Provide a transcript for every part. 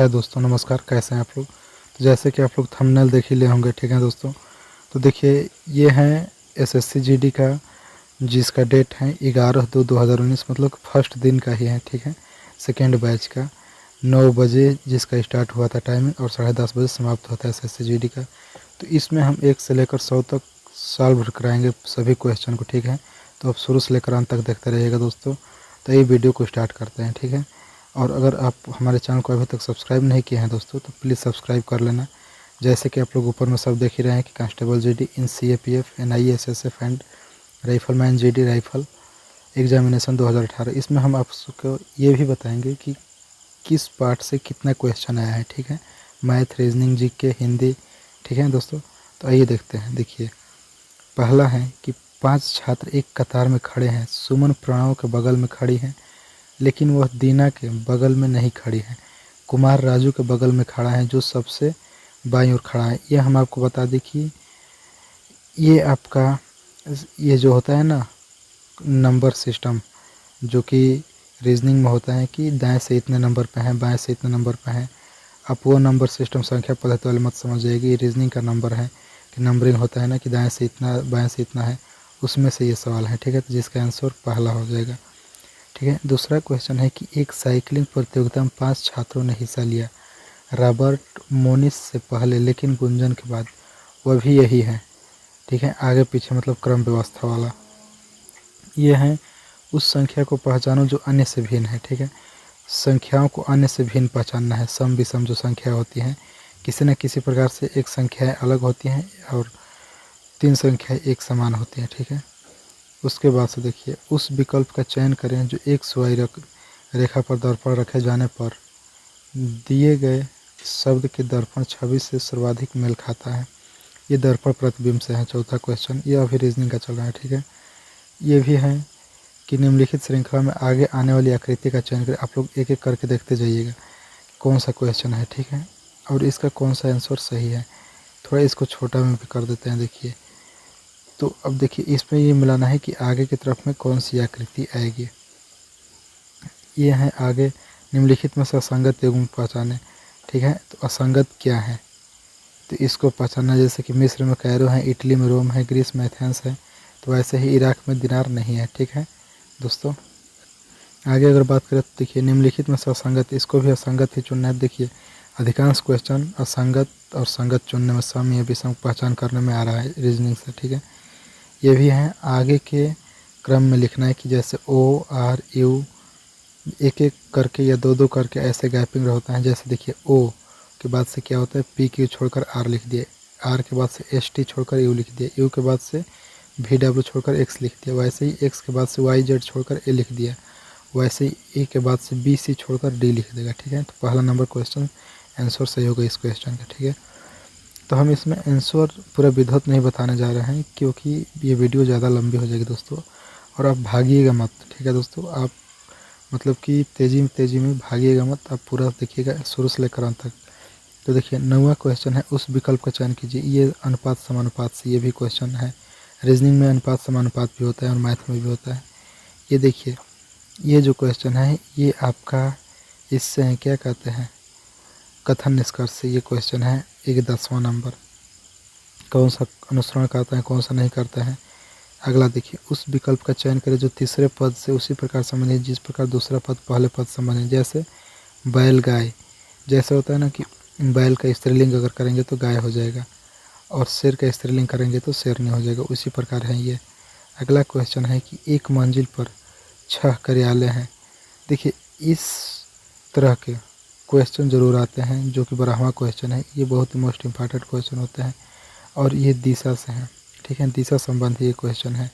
है दोस्तों, नमस्कार। कैसे हैं आप लोग? तो जैसे कि आप लोग थंबनेल देख ही लिए होंगे, ठीक है दोस्तों। तो देखिए, ये है एसएससी जीडी का, जिसका डेट है 11/2/2019, मतलब फर्स्ट दिन का ही है, ठीक है। सेकेंड बैच का 9 बजे जिसका स्टार्ट हुआ था टाइमिंग, और 10:30 बजे समाप्त होता है एसएससी जीडी का। तो इसमें हम 1 से लेकर 100 तक सॉल्व कराएंगे सभी क्वेश्चन को, ठीक है। तो आप शुरू से लेकर अंत तक देखते रहिएगा दोस्तों। तो ये वीडियो को स्टार्ट करते हैं, ठीक है। और अगर आप हमारे चैनल को अभी तक सब्सक्राइब नहीं किए हैं दोस्तों, तो प्लीज़ सब्सक्राइब कर लेना। जैसे कि आप लोग ऊपर में सब देख ही रहे हैं कि constable GD in CAPF, NIA, SSF and rifleman GD rifle examination 2018। इसमें हम आपको ये भी बताएंगे कि किस पार्ट से कितना क्वेश्चन आया है, ठीक है। मैथ, रीजनिंग, जीके, हिंदी, ठीक है दोस्तों। तो आइए देखते हैं। देखिए, पहला है कि 5 छात्र एक कतार में खड़े हैं। सुमन प्रणव के बगल में खड़ी हैं, लेकिन वह दीना के बगल में नहीं खड़ी है। कुमार राजू के बगल में खड़ा है, जो सबसे बाईं ओर खड़ा है। ये हम आपको बता दें कि ये आपका ये जो होता है ना नंबर सिस्टम, जो कि रीजनिंग में होता है कि दाएं से इतने नंबर पे हैं, बाएं से इतने नंबर पे हैं। आप वो नंबर सिस्टम संख्या पद्धति वाले मत समझिएगा। ये रीजनिंग का नंबर है कि नंबरिंग होता है ना कि दाएं से इतना, बाएं से इतना है, उसमें से ये सवाल है, ठीक है। तो जिसका आंसर पहला हो जाएगा, ठीक है। दूसरा क्वेश्चन है कि एक साइकिलिंग प्रतियोगिता में 5 छात्रों ने हिस्सा लिया। रॉबर्ट मोनिस से पहले लेकिन गुंजन के बाद, वह भी यही है, ठीक है। आगे पीछे मतलब क्रम व्यवस्था वाला। ये है उस संख्या को पहचानो जो अन्य से भिन्न है, ठीक है। संख्याओं को अन्य से भिन्न पहचानना है। सम विषम जो संख्या होती हैं, किसी न किसी प्रकार से एक संख्याएं अलग होती हैं और 3 संख्याएं एक समान होती हैं, ठीक है। उसके बाद से देखिए, उस विकल्प का चयन करें जो एक सुवाई रेखा पर दर्पण रखे जाने पर दिए गए शब्द के दर्पण छवि से सर्वाधिक मेल खाता है। ये दर्पण प्रतिबिंब से है। चौथा क्वेश्चन, ये अभी रीजनिंग का चल रहा है, ठीक है। ये भी है कि निम्नलिखित श्रृंखला में आगे आने वाली आकृति का चयन करें। आप लोग एक एक करके देखते जाइएगा कौन सा क्वेश्चन है, ठीक है, और इसका कौन सा आंसर सही है। थोड़ा इसको छोटा में भी कर देते हैं। देखिए, तो अब देखिए, इसमें ये मिलाना है कि आगे की तरफ में कौन सी आकृति आएगी। ये है आगे, निम्नलिखित में से असंगत युग्म पहचाने, ठीक है। तो असंगत क्या है, तो इसको पहचानना। जैसे कि मिस्र में कैरो है, इटली में रोम है, ग्रीस में एथेंस है, तो वैसे ही इराक में दिनार नहीं है, ठीक है दोस्तों। आगे अगर बात करें तो देखिए, निम्नलिखित में से असंगत, इसको भी असंगत ही चुनना है। देखिए, अधिकांश क्वेश्चन असंगत और संगत चुनने में, सम या विषम पहचान करने में आ रहा है रीजनिंग से, ठीक है। ये भी है आगे के क्रम में लिखना है कि जैसे ओ, आर, यू, एक एक करके या दो दो करके ऐसे गैपिंग होता है। जैसे देखिए, ओ के बाद से क्या होता है, पी क्यू छोड़कर आर लिख दिए, आर के बाद से एस टी छोड़कर यू लिख दिया, यू के बाद से वी डब्ल्यू छोड़कर एक्स लिख दिया, वैसे ही एक्स के बाद से वाई जेड छोड़कर ए लिख दिया, वैसे ही ए के बाद से बी सी छोड़कर डी लिख देगा, ठीक है। तो पहला नंबर क्वेश्चन आंसर सही होगा इस क्वेश्चन का, ठीक है। तो हम इसमें आंसर पूरा विधिवत नहीं बताने जा रहे हैं, क्योंकि ये वीडियो ज़्यादा लंबी हो जाएगी दोस्तों। और आप भागिएगा मत, ठीक है दोस्तों। आप मतलब कि तेज़ी में भागिएगा मत, आप पूरा देखिएगा शुरू से लेकर अंत तक। तो देखिए, 9वां क्वेश्चन है, उस विकल्प का चयन कीजिए। ये अनुपात समानुपात से, ये भी क्वेश्चन है। रीजनिंग में अनुपात समानुपात भी होता है और मैथ में भी होता है। ये देखिए, ये जो क्वेश्चन है ये आपका इससे है, क्या कहते हैं, कथन निष्कर्ष से ये क्वेश्चन है। एक 10वां नंबर, कौन सा अनुसरण करता है, कौन सा नहीं करता है। अगला देखिए, उस विकल्प का चयन करें जो तीसरे पद से उसी प्रकार संबंधित जिस प्रकार दूसरा पद पहले पद संबंधित। जैसे बैल, गाय, जैसे होता है ना कि बैल का स्त्रीलिंग अगर करेंगे तो गाय हो जाएगा, और शेर का स्त्रीलिंग करेंगे तो शेरनी हो जाएगा, उसी प्रकार है ये। अगला क्वेश्चन है कि एक मंजिल पर 6 कार्यालय हैं। देखिए, इस तरह के क्वेश्चन ज़रूर आते हैं, जो कि 12वां क्वेश्चन है। ये बहुत ही मोस्ट इम्पॉर्टेंट क्वेश्चन होते हैं, और ये दिशा से हैं, ठीक है। दिशा संबंधी ये क्वेश्चन है।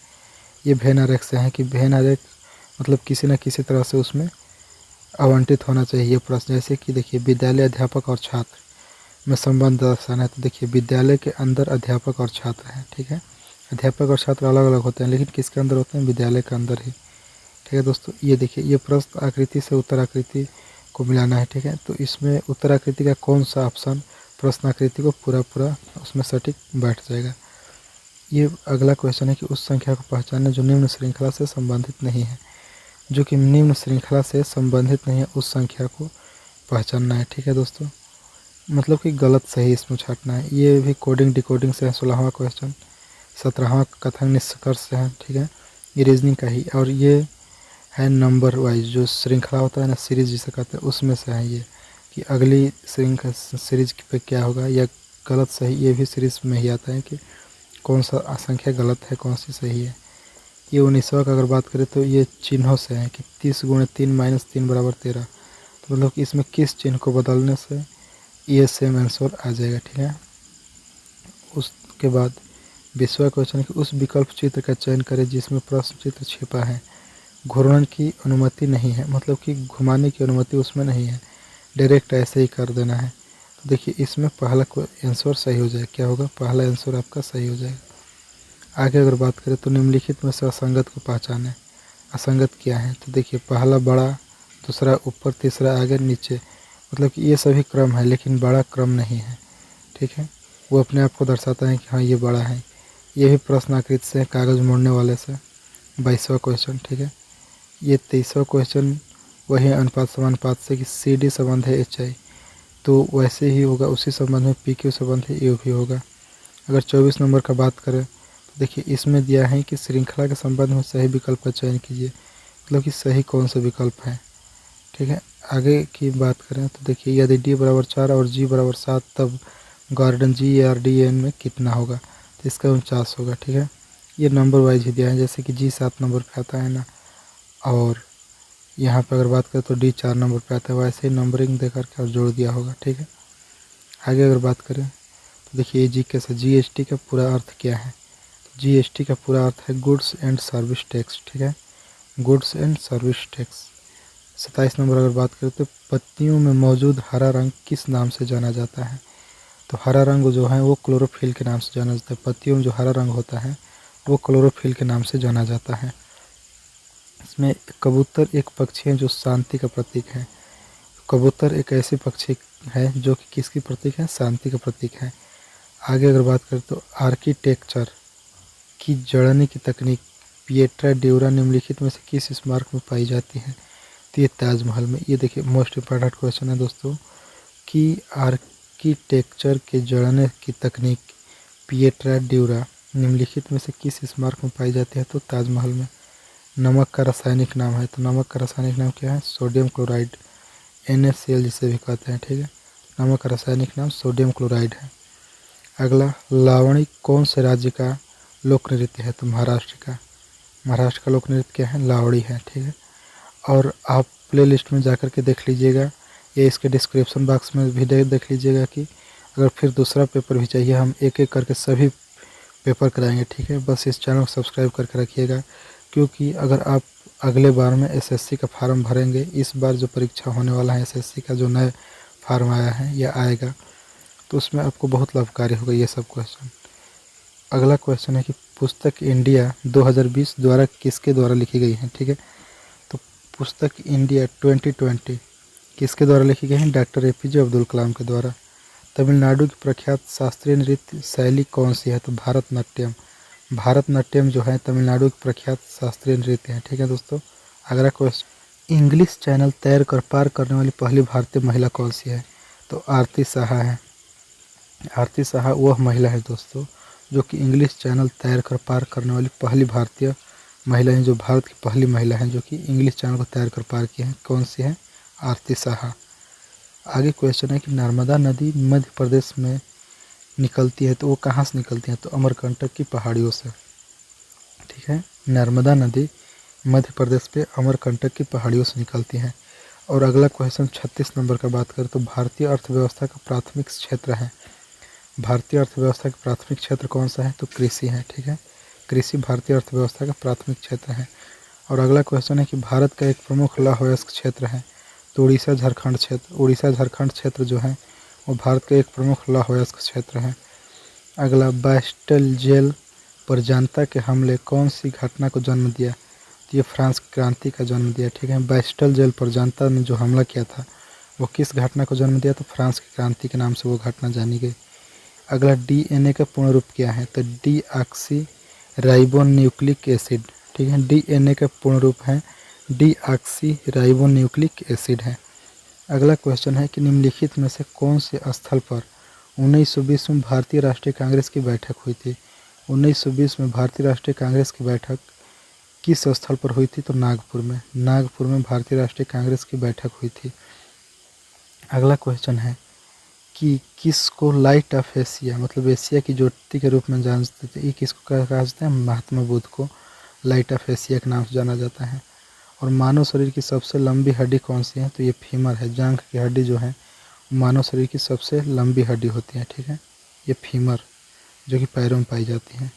ये भेन आरेख से है कि भेन आरेख मतलब किसी न किसी तरह से उसमें आवंटित होना चाहिए ये प्रश्न। जैसे कि देखिए, विद्यालय, अध्यापक और छात्र में संबंध दर्शाना है। तो देखिए, विद्यालय के अंदर अध्यापक और छात्र हैं, ठीक है। अध्यापक और छात्र अलग अलग होते हैं, लेकिन किसके अंदर होते हैं, विद्यालय के अंदर ही, ठीक है दोस्तों। ये देखिए, ये प्रश्न आकृति से उत्तर आकृति को मिलाना है, ठीक है। तो इसमें उत्तर आकृति का कौन सा ऑप्शन प्रश्न आकृति को पूरा उसमें सटीक बैठ जाएगा। ये अगला क्वेश्चन है कि उस संख्या को पहचानना जो निम्न श्रृंखला से संबंधित नहीं है। जो कि निम्न श्रृंखला से संबंधित नहीं है, उस संख्या को पहचानना है। ठीक है दोस्तों, मतलब कि गलत सही इसमें छांटना है। ये भी कोडिंग डिकोडिंग से है 16वां क्वेश्चन, 17वां कथन निष्कर्ष से है। ठीक है, ये रीजनिंग का ही, और ये है नंबर वाइज जो श्रृंखला होता है ना, सीरीज जिसे कहते हैं, उसमें से है ये कि अगली श्रृंखला सीरीज पे क्या होगा, या गलत सही ये भी सीरीज में ही आता है कि कौन सा संख्या गलत है कौन सी सही है। ये 19वां का अगर बात करें तो ये चिन्हों से है कि 30 × 3 - 3 = 13, तो मतलब कि इसमें किस चिन्ह को बदलने से ये सेम आंसर आ जाएगा। ठीक है, उसके बाद 20वां क्वेश्चन कि उस विकल्प चित्र का चयन करें जिसमें प्रश्न चित्र छिपा है, घूर्णन की अनुमति नहीं है, मतलब कि घुमाने की अनुमति उसमें नहीं है, डायरेक्ट ऐसे ही कर देना है। तो देखिए इसमें पहला आंसर सही हो जाएगा। क्या होगा, पहला आंसर आपका सही हो जाएगा। आगे अगर बात करें तो निम्नलिखित में से असंगत को पहचानें। असंगत क्या है, तो देखिए पहला बड़ा, दूसरा ऊपर, तीसरा आगे नीचे, मतलब कि ये सभी क्रम है लेकिन बड़ा क्रम नहीं है। ठीक है, वो अपने आप को दर्शाता है कि हाँ ये बड़ा है। ये भी प्रश्न आकृति से, कागज़ मोड़ने वाले से। 22वां क्वेश्चन। ठीक है, ये 23वां क्वेश्चन वही अनुपात समानुपात से कि सी डी संबंध है एच आई, तो वैसे ही होगा, उसी संबंध में पी क्यू संबंध है ये भी होगा। अगर 24 नंबर का बात करें तो देखिए इसमें दिया है कि श्रृंखला के संबंध में सही विकल्प का चयन कीजिए, मतलब कि सही कौन सा विकल्प है। ठीक है, आगे की बात करें तो देखिए यदि डी = 4 और जी = 7 तब गार्डन GARDN में कितना होगा, तो इसका 49 होगा। ठीक है, ये नंबर वाइज ही दिया है, जैसे कि जी 7 नंबर पे आता है ना, और यहाँ पे अगर बात करें तो डी 4 नंबर पे आता है, वैसे ही नंबरिंग दे करके और जोड़ दिया होगा। ठीक है, आगे अगर बात करें तो देखिए ये GK से GST का पूरा अर्थ क्या है, तो GST का पूरा अर्थ है गुड्स एंड सर्विस टैक्स। ठीक है, goods and service tax. 27 number अगर बात करें तो पत्तियों में मौजूद हरा रंग किस नाम से जाना जाता है, तो हरा रंग जो है वो क्लोरोफिल के नाम से जाना जाता है। पत्तियों में जो हरा रंग होता है वो क्लोरोफिल के नाम से जाना जाता है। इसमें कबूतर एक पक्षी है जो शांति का प्रतीक है। कबूतर एक ऐसे पक्षी है जो कि किसकी प्रतीक है, शांति का प्रतीक है। आगे अगर बात करें तो आर्किटेक्चर की जड़ने की तकनीक पिएट्रा ड्यूरा निम्नलिखित में से किस स्मारक में पाई जाती है, तो ये ताजमहल में। ये देखिए मोस्ट इम्पॉर्टेंट क्वेश्चन है दोस्तों कि आर्किटेक्चर के जड़ने की तकनीक पिएट्रा ड्यूरा निम्नलिखित में से किस स्मारक में पाई जाती है, तो ताजमहल में। नमक का रासायनिक नाम है, तो नमक का रासायनिक नाम क्या है, सोडियम क्लोराइड, NaCl जिसे भी कहते हैं। ठीक है, नमक का रासायनिक नाम सोडियम क्लोराइड है। अगला, लावणी कौन से राज्य का लोक नृत्य है, तो महाराष्ट्र का। महाराष्ट्र का लोक नृत्य क्या है, लावड़ी है। ठीक है, और आप प्ले लिस्ट में जाकर के देख लीजिएगा, या इसके डिस्क्रिप्शन बॉक्स में भी देख लीजिएगा कि अगर फिर दूसरा पेपर भी चाहिए हम एक एक करके सभी पेपर कराएंगे। ठीक है, बस इस चैनल को सब्सक्राइब करके रखिएगा, क्योंकि अगर आप अगले बार में SSC का फार्म भरेंगे, इस बार जो परीक्षा होने वाला है SSC का जो नया फार्म आया है या आएगा, तो उसमें आपको बहुत लाभकारी होगा ये सब क्वेश्चन। अगला क्वेश्चन है कि पुस्तक इंडिया 2020 द्वारा किसके द्वारा लिखी गई है। ठीक है, तो पुस्तक इंडिया 2020 किसके द्वारा लिखी गई है, डॉक्टर APJ अब्दुल कलाम के द्वारा। तमिलनाडु की प्रख्यात शास्त्रीय नृत्य शैली कौन सी है, तो भारतनाट्यम। भारतनाट्यम जो है तमिलनाडु की प्रख्यात शास्त्रीय नृत्य है। ठीक है दोस्तों, अगला क्वेश्चन, इंग्लिश चैनल तैर कर पार करने वाली पहली भारतीय महिला कौन सी है, तो आरती साहा है। आरती साहा वह महिला है दोस्तों जो कि इंग्लिश चैनल तैर कर पार करने वाली पहली भारतीय महिला है, जो भारत की पहली महिला है जो कि इंग्लिश चैनल को तैर कर पार की है। कौन सी है, आरती साहा। आगे क्वेश्चन है कि नर्मदा नदी मध्य प्रदेश में निकलती है, तो वो कहाँ से निकलती है, तो अमरकंटक की पहाड़ियों से। ठीक है, नर्मदा नदी मध्य प्रदेश पे अमरकंटक की पहाड़ियों से निकलती है। और अगला क्वेश्चन 36 नंबर का बात करें तो भारतीय अर्थव्यवस्था का प्राथमिक क्षेत्र है। भारतीय अर्थव्यवस्था का प्राथमिक क्षेत्र कौन सा है, तो कृषि है। ठीक है, कृषि भारतीय अर्थव्यवस्था का प्राथमिक क्षेत्र है। और अगला क्वेश्चन है कि भारत का एक प्रमुख लौह अयस्क क्षेत्र है, तो उड़ीसा झारखंड क्षेत्र। उड़ीसा झारखंड क्षेत्र जो है वो भारत का एक प्रमुख लौह अयस्क क्षेत्र है। अगला, बास्टिल जेल पर जनता के हमले कौन सी घटना को जन्म दिया, तो ये फ्रांस की क्रांति का जन्म दिया। ठीक है, बास्टिल जेल पर जनता ने जो हमला किया था वो किस घटना को जन्म दिया, तो फ्रांस की क्रांति के नाम से वो घटना जानी गई। अगला, DNA का पूर्ण रूप क्या है, तो डीऑक्सी राइबोन्यूक्लिक एसिड। ठीक है, DNA का पूर्ण रूप है डीऑक्सी राइबोन्यूक्लिक एसिड है। अगला क्वेश्चन है कि निम्नलिखित में से कौन से स्थल पर 1920 में भारतीय राष्ट्रीय कांग्रेस की बैठक हुई थी। 1920 में भारतीय राष्ट्रीय कांग्रेस की बैठक किस स्थल पर हुई थी? तो नागपुर में भारतीय राष्ट्रीय कांग्रेस की बैठक हुई थी। अगला क्वेश्चन है कि किसको लाइट ऑफ एशिया मतलब एशिया की ज्योति के रूप में जानते थे? ये किसको कहा जाता है? महात्मा बुद्ध को लाइट ऑफ एशिया के नाम से जाना जाता है। और मानव शरीर की सबसे लंबी हड्डी कौन सी है? तो ये फीमर है। जांघ की हड्डी जो है मानव शरीर की सबसे लंबी हड्डी होती है, ठीक है, ये फीमर जो कि पैरों में पाई जाती है।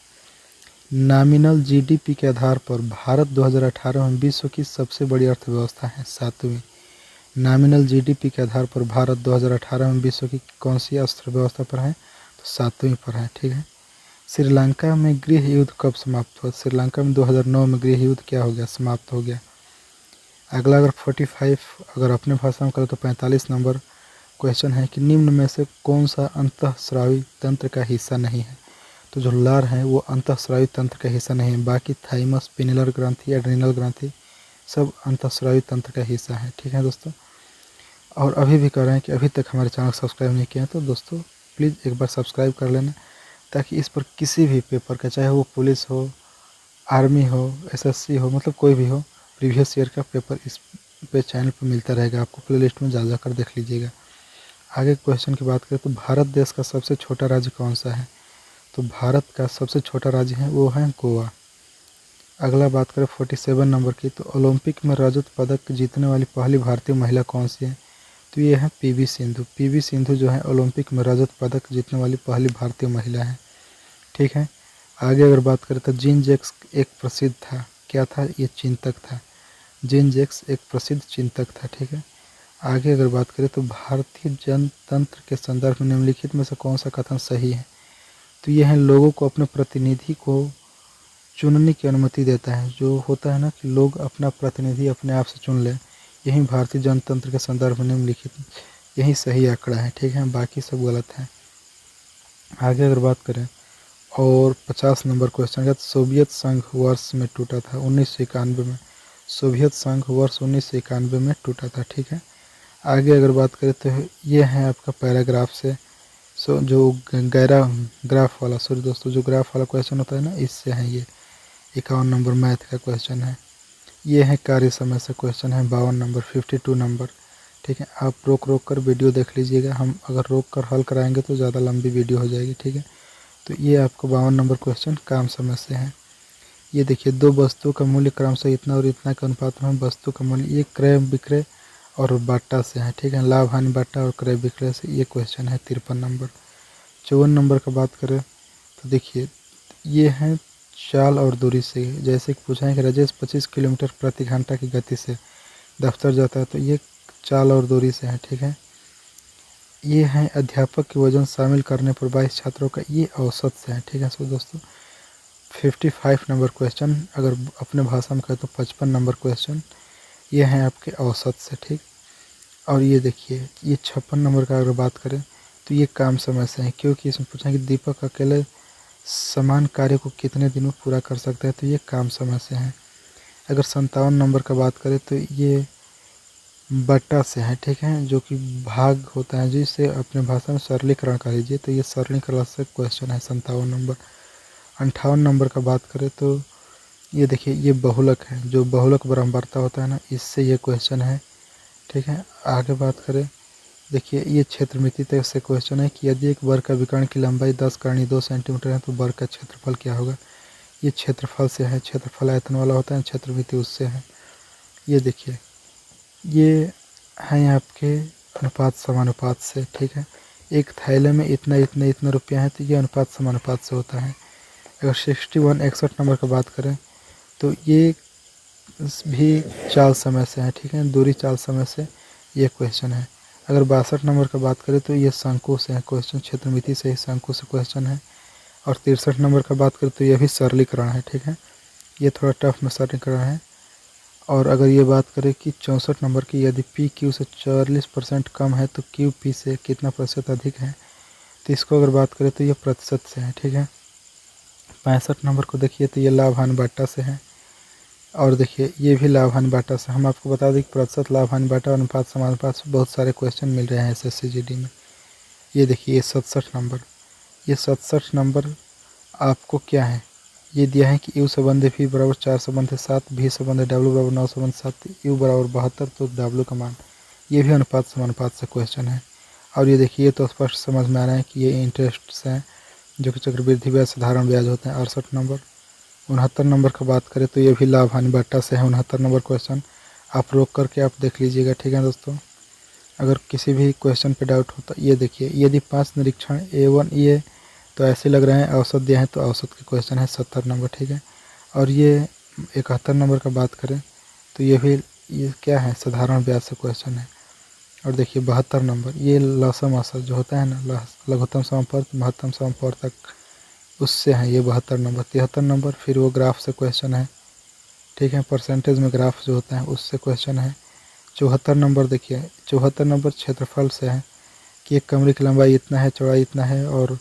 नॉमिनल जीडीपी के आधार पर भारत 2018 में विश्व की सबसे बड़ी अर्थव्यवस्था है, 7वीं। नॉमिनल जीडीपी के आधार पर भारत 2018 में विश्व की कौन सी अर्थव्यवस्था पर है? तो 7वीं पर है, ठीक है। श्रीलंका में गृह युद्ध कब समाप्त हुआ? श्रीलंका में 2009 में गृह युद्ध क्या हो गया? समाप्त हो गया। अगला अगर 45 अगर अपने भाषा में करें तो 45 नंबर क्वेश्चन है कि निम्न में से कौन सा अंतःस्रावी तंत्र का हिस्सा नहीं है? तो जो लार है वो अंतःस्रावी तंत्र का हिस्सा नहीं है। बाकी थाइमस, पिनेलर ग्रंथि, एड्रिनल ग्रंथि सब अंतःस्रावी तंत्र का हिस्सा है, ठीक है दोस्तों। और अभी भी कह रहे हैं कि अभी तक हमारे चैनल सब्सक्राइब नहीं किया है तो दोस्तों प्लीज़ एक बार सब्सक्राइब कर लेना, ताकि इस पर किसी भी पेपर का, चाहे वो पुलिस हो, आर्मी हो, एसएससी हो, मतलब कोई भी हो, प्रीवियस ईयर का पेपर इस पे चैनल पर मिलता रहेगा। आपको प्ले लिस्ट में जा कर देख लीजिएगा। आगे क्वेश्चन की बात करें तो भारत देश का सबसे छोटा राज्य कौन सा है? तो भारत का सबसे छोटा राज्य है वो है गोवा। अगला बात करें 47 नंबर की, तो ओलंपिक में रजत पदक जीतने वाली पहली भारतीय महिला कौन सी है? तो ये है पीवी सिंधु। पीवी सिंधु जो है ओलंपिक में रजत पदक जीतने वाली पहली भारतीय महिला है, ठीक है। आगे अगर बात करें तो जीन जैक्स एक प्रसिद्ध था, क्या था? ये चिंतक था। जीन जैक्स एक प्रसिद्ध चिंतक था, ठीक है। आगे अगर बात करें तो भारतीय जनतंत्र के संदर्भ में निम्नलिखित में से कौन सा कथन सही है? तो यह है लोगों को अपने प्रतिनिधि को चुनने की अनुमति देता है। जो होता है ना कि लोग अपना प्रतिनिधि अपने आप से चुन लें, यही भारतीय जनतंत्र के संदर्भ में निम्नलिखित यही सही आंकड़ा है, ठीक है, बाकी सब गलत है। आगे अगर बात करें और 50 नंबर क्वेश्चन का, सोवियत संघ वर्ष में टूटा था 1991 में। सोवियत संघ वर्ष 1991 में टूटा था, ठीक है। आगे अगर बात करें तो ये है आपका पैराग्राफ से जो गैरा ग्राफ वाला, सॉरी दोस्तों, जो ग्राफ वाला क्वेश्चन होता है ना, इससे है ये 51 नंबर मैथ का क्वेश्चन है। ये है कार्य समय से क्वेश्चन है 52 नंबर, 52 नंबर, ठीक है। आप रोक रोक कर वीडियो देख लीजिएगा। हम अगर रोक कर हल कराएंगे तो ज़्यादा लंबी वीडियो हो जाएगी, ठीक है। तो ये आपको 52 नंबर क्वेश्चन काम समय से है। ये देखिए, दो वस्तुओं का मूल्य क्रमशः इतना और इतना के अनुपात में वस्तु का मूल्य, ये क्रय विक्रय और बाटा से है, ठीक है, लाभ हानि बाटा और क्रय विक्रय से। ये क्वेश्चन है 53 नंबर। 54 नंबर का बात करें तो देखिए, ये है चाल और दूरी से। जैसे कि पूछा है कि राजेश 25 किलोमीटर प्रति घंटा की गति से दफ्तर जाता है, तो ये चाल और दूरी से है, ठीक है। ये है अध्यापक के वजन शामिल करने पर 22 छात्रों का, ये औसत से है, ठीक है। सो दोस्तों 55 नंबर क्वेश्चन अगर अपने भाषा में कहें तो 55 नंबर क्वेश्चन ये है आपके औसत से, ठीक। और ये देखिए, ये 56 नंबर का अगर बात करें तो ये काम समय से है, क्योंकि इसमें पूछा है कि दीपक अकेले समान कार्य को कितने दिनों पूरा कर सकता है, तो ये काम समय से है। अगर 57 नंबर का बात करें तो ये बट्टा से है, ठीक है, जो कि भाग होता है, जिसे अपने भाषा में सरलीकरण कर लीजिए, तो ये सरलीकरण से क्वेश्चन है 57 नंबर। 58 नंबर का बात करें तो ये देखिए, ये बहुलक है, जो बहुलक ब्रह्मवर्ता होता है ना, इससे ये क्वेश्चन है, ठीक है। आगे बात करें, देखिए ये क्षेत्रमिति तक से क्वेश्चन है कि यदि एक वर्ग का विकर्ण की लंबाई 10 × 2 सेंटीमीटर है तो वर्ग का क्षेत्रफल क्या होगा? ये क्षेत्रफल से है, क्षेत्रफल आयतन वाला होता है, क्षेत्रमिति उससे है। ये देखिए, ये हैं आपके अनुपात समानुपात से, ठीक है। एक थैले में इतना इतना इतना रुपया है, तो ये अनुपात समानुपात से होता है। अगर 61 नंबर का बात करें तो ये भी चाल समय से है, ठीक है, दूरी चाल समय से ये क्वेश्चन है। अगर 62 नंबर का बात करें तो ये शंकु से है क्वेश्चन, क्षेत्रमिति से ही शंकु से क्वेश्चन है। और 63 नंबर का बात करें तो ये भी सरलीकरण है, ठीक है, ये थोड़ा टफ में सरलीकरण है। और अगर ये बात करें कि 64 नंबर की, यदि पी क्यू से 40% कम है तो क्यू पी से कितना प्रतिशत अधिक है, तो इसको अगर बात करें तो ये प्रतिशत से है, ठीक है। 65 नंबर को देखिए तो ये लाभ हानि बाटा से है। और देखिए ये भी लाभ हानि बाटा से, हम आपको बता दें कि प्रतिशत लाभ हानि बाटा अनुपात समानुपात से बहुत सारे क्वेश्चन मिल रहे हैं SSCGD में। ये देखिए ये 67 नंबर, ये 67 नंबर आपको क्या है, ये दिया है कि U संबंध V बराबर 4 संबंध 7, V संबंध W बराबर 9 संबंध 7, U बराबर 72, तो W का मान, ये भी अनुपात समानुपात से क्वेश्चन है। और ये देखिए ये तो स्पष्ट समझ में आ रहा है कि ये इंटरेस्ट हैं जो कि चक्रवृद्धि ब्याज साधारण ब्याज होते हैं। 68 नंबर, 69 नंबर का बात करें तो ये भी लाभ हानि बाटा से है। 69 नंबर क्वेश्चन आप रोक करके आप देख लीजिएगा, ठीक है दोस्तों। अगर किसी भी क्वेश्चन पे डाउट होता, ये देखिए यदि 5 निरीक्षण A1 ये तो ऐसे लग रहे हैं औसत दिया है, तो औसत के क्वेश्चन है 70 नंबर, ठीक है। और ये 71 नंबर का बात करें तो ये भी ये क्या है, साधारण ब्याज से क्वेश्चन है। और देखिए 72 नंबर, ये लसम असर जो होता है ना, लघुत्तम समपर्थ महत्तम समपर्थ तक, उससे है ये 72 नंबर। 73 नंबर फिर वो ग्राफ से क्वेश्चन है, ठीक है, परसेंटेज में ग्राफ जो होता है उससे क्वेश्चन है। 74 नंबर देखिए, 74 नंबर क्षेत्रफल से है कि एक कमरे की लंबाई इतना है, चौड़ाई इतना है और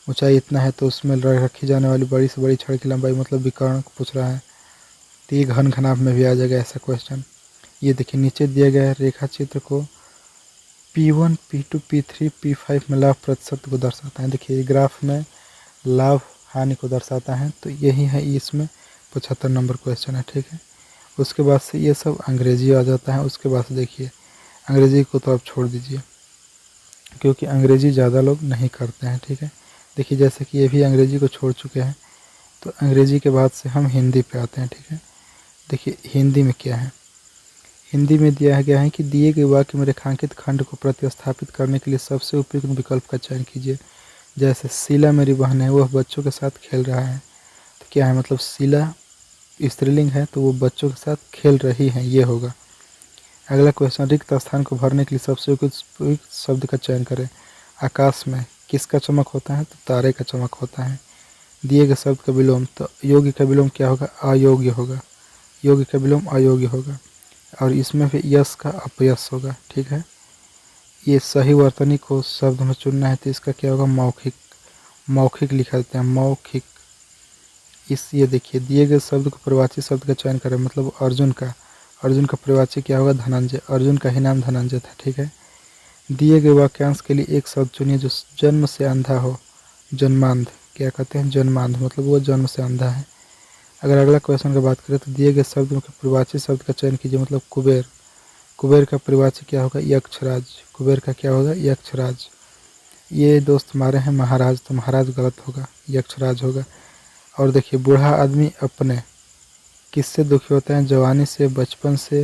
ऊंचाई इतना है, तो उसमें रखी जाने वाली बड़ी से बड़ी छड़ की लंबाई मतलब विकर्ण पूछ रहा है, तो ये घन घनाभ में भी आ जाएगा ऐसा क्वेश्चन। ये देखिए नीचे दिया गया है रेखा चित्र को P1, P2, P3, P5 में लाभ प्रतिशत को दर्शाता है। देखिए ये ग्राफ में लाभ हानि को दर्शाता है, तो यही है इसमें 75 नंबर क्वेश्चन है, ठीक है। उसके बाद से ये सब अंग्रेजी आ जाता है। उसके बाद से देखिए अंग्रेजी को तो आप छोड़ दीजिए क्योंकि अंग्रेजी ज़्यादा लोग नहीं करते हैं, ठीक है। देखिए जैसे कि ये भी अंग्रेजी को छोड़ चुके हैं, तो अंग्रेजी के बाद से हम हिंदी पे आते हैं, ठीक है। देखिए हिंदी में क्या है, हिंदी में दिया गया है कि दिए गए वाक्य में रेखांकित खंड को प्रतिस्थापित करने के लिए सबसे उपयुक्त विकल्प का चयन कीजिए। जैसे शीला मेरी बहन है, वह बच्चों के साथ खेल रहा है, तो क्या है मतलब शीला स्त्रीलिंग है तो वो बच्चों के साथ खेल रही है, ये होगा। अगला क्वेश्चन, रिक्त स्थान को भरने के लिए सबसे उपयुक्त शब्द का चयन करें। आकाश में किसका चमक होता है, तो तारे का चमक होता है। दिए गए शब्द का विलोम, तो योग्य का विलोम क्या होगा, अयोग्य होगा, योग्य का विलोम अयोग्य होगा। और इसमें भी यश का अपयश होगा, ठीक है। ये सही वर्तनी को शब्द में चुनना है, तो इसका क्या होगा, मौखिक, मौखिक लिखा जाता है, मौखिक। ये देखिए दिए गए शब्द को प्रवाची शब्द का चयन करें, मतलब अर्जुन का, अर्जुन का प्रवाची क्या होगा, धनंजय, अर्जुन का ही नाम धनंजय था, ठीक है। दिए गए वाक्यांश के लिए एक शब्द चुनिए जो जन्म से अंधा हो। जन्मांध, क्या कहते हैं, जन्मांध मतलब वो जन्म से अंधा है। अगर अगला क्वेश्चन की बात करें तो दिए गए शब्द के प्रवाची शब्द का चयन कीजिए, मतलब कुबेर, कुबेर का प्रवाची क्या होगा, यक्षराज, कुबेर का क्या होगा, यक्षराज। ये दोस्त हमारे हैं महाराज, तो महाराज गलत होगा, यक्षराज होगा। और देखिए बूढ़ा आदमी अपने किससे दुखी होता है, जवानी से, बचपन से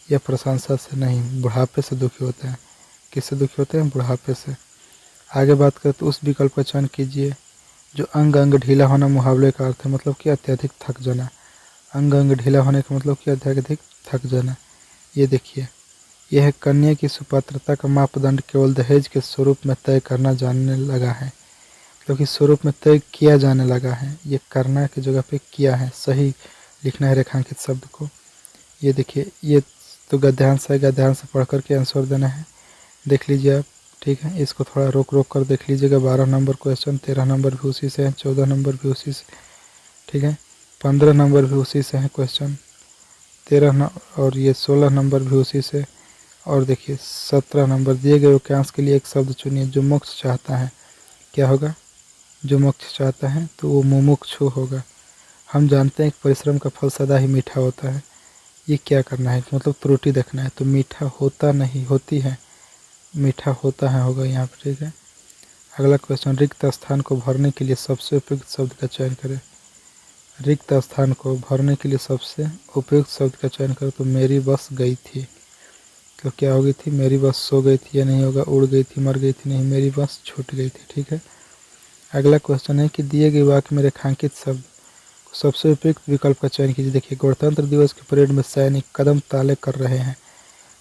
या प्रशंसा से, नहीं बुढ़ापे से दुखी होता है। किससे दुखी होते हैं, बुढ़ापे से। आगे बात करें तो उस विकल्प का चयन कीजिए जो अंग अंग ढीला होना मुहावरे का अर्थ है, मतलब कि अत्यधिक थक जाना। अंग अंग ढीला होने का मतलब कि अत्यधिक थक जाना। ये देखिए यह कन्या की सुपात्रता का मापदंड केवल दहेज के स्वरूप में तय करना जानने लगा है, क्योंकि स्वरूप में तय किया जाने लगा है, ये करना की जगह पे किया है, सही लिखना है रेखांकित शब्द को। ये देखिए ये तो गद्यांश है, गद्यांश से पढ़ करके आंसर देना है, देख लीजिए आप, ठीक है। इसको थोड़ा रोक रोक कर देख लीजिएगा। 12 नंबर क्वेश्चन, 13 नंबर भी उसी से है, 14 नंबर भी उसी से, ठीक है, 15 नंबर भी उसी से है क्वेश्चन, 13 और ये 16 नंबर भी उसी से। और देखिए 17 नंबर, दिए गए वाक्यांश के लिए एक शब्द चुनिए जो मोक्ष चाहता है, क्या होगा, जो मोक्ष चाहता है तो वो मुमुक्षु होगा। हम जानते हैं कि परिश्रम का फल सदा ही मीठा होता है, ये क्या करना है, मतलब त्रुटि देखना है, तो मीठा होता नहीं, होती है, मीठा होता है होगा यहाँ पर, ठीक है। अगला क्वेश्चन, रिक्त स्थान को भरने के लिए सबसे उपयुक्त शब्द का चयन करें। रिक्त स्थान को भरने के लिए सबसे उपयुक्त शब्द का चयन करें, तो मेरी बस गई थी, तो क्या हो गई थी, मेरी बस सो गई थी, या नहीं होगा, उड़ गई थी, मर गई थी, नहीं, मेरी बस छूट गई थी, ठीक है। अगला क्वेश्चन है कि दिए गए वाक्य में रेखांकित शब्द को सबसे उपयुक्त विकल्प का चयन कीजिए। देखिए गणतंत्र दिवस की परेड में सैनिक कदम ताले कर रहे हैं,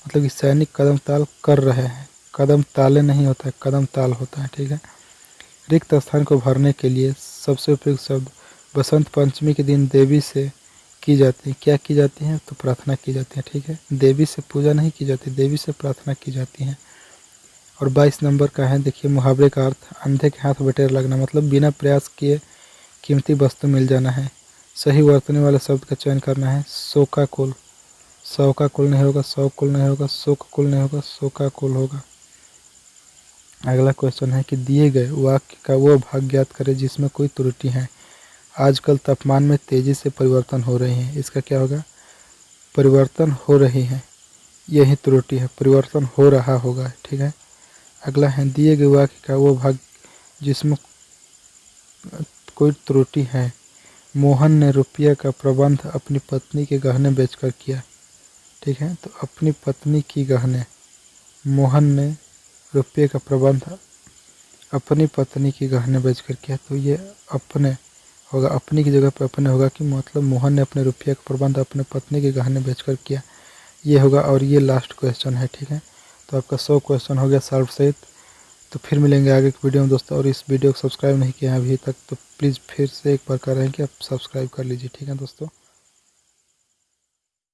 मतलब कि सैनिक कदम ताल कर रहे हैं, कदम ताले नहीं होता है, कदम ताल होता है, ठीक है। रिक्त स्थान को भरने के लिए सबसे उपयुक्त शब्द, बसंत पंचमी के दिन देवी से की जाती है, क्या की जाती है, तो प्रार्थना की जाती है, ठीक है। देवी से पूजा नहीं की जाती, देवी से प्रार्थना की जाती है। और 22 नंबर का है, देखिए मुहावरे का अर्थ, अंधे के हाथ बटेर लगना, मतलब बिना प्रयास किए कीमती वस्तु मिल जाना है। सही वर्तने वाले शब्द का चयन करना है। शोकाकुल, शौकाकुल नहीं होगा, शौकुल नहीं होगा, शोककुल नहीं होगा, शोकाकुल होगा। अगला क्वेश्चन है कि दिए गए वाक्य का वो भाग ज्ञात करें जिसमें कोई त्रुटि है। आजकल तापमान में तेजी से परिवर्तन हो रही है, इसका क्या होगा? परिवर्तन हो रही है, यही त्रुटि है, परिवर्तन हो रहा होगा, ठीक है। अगला है दिए गए वाक्य का वो भाग जिसमें कोई त्रुटि है। मोहन ने रुपये का प्रबंध अपनी पत्नी के गहने बेचकर किया, ठीक है। तो अपनी पत्नी की गहने, मोहन ने रुपये का प्रबंध अपनी पत्नी की गहने बेचकर किया, तो ये अपने होगा, अपनी की जगह पर अपने होगा कि मतलब मोहन ने अपने रुपये का प्रबंध अपने पत्नी के गहने बेचकर किया, ये होगा। और ये लास्ट क्वेश्चन है, ठीक है। तो आपका 100 क्वेश्चन हो गया सॉल्व सहित। तो फिर मिलेंगे आगे की वीडियो में दोस्तों। और इस वीडियो को सब्सक्राइब नहीं किया है अभी तक तो प्लीज़ फिर से एक बार कह रहे हैं कि आप सब्सक्राइब कर लीजिए, ठीक है दोस्तों।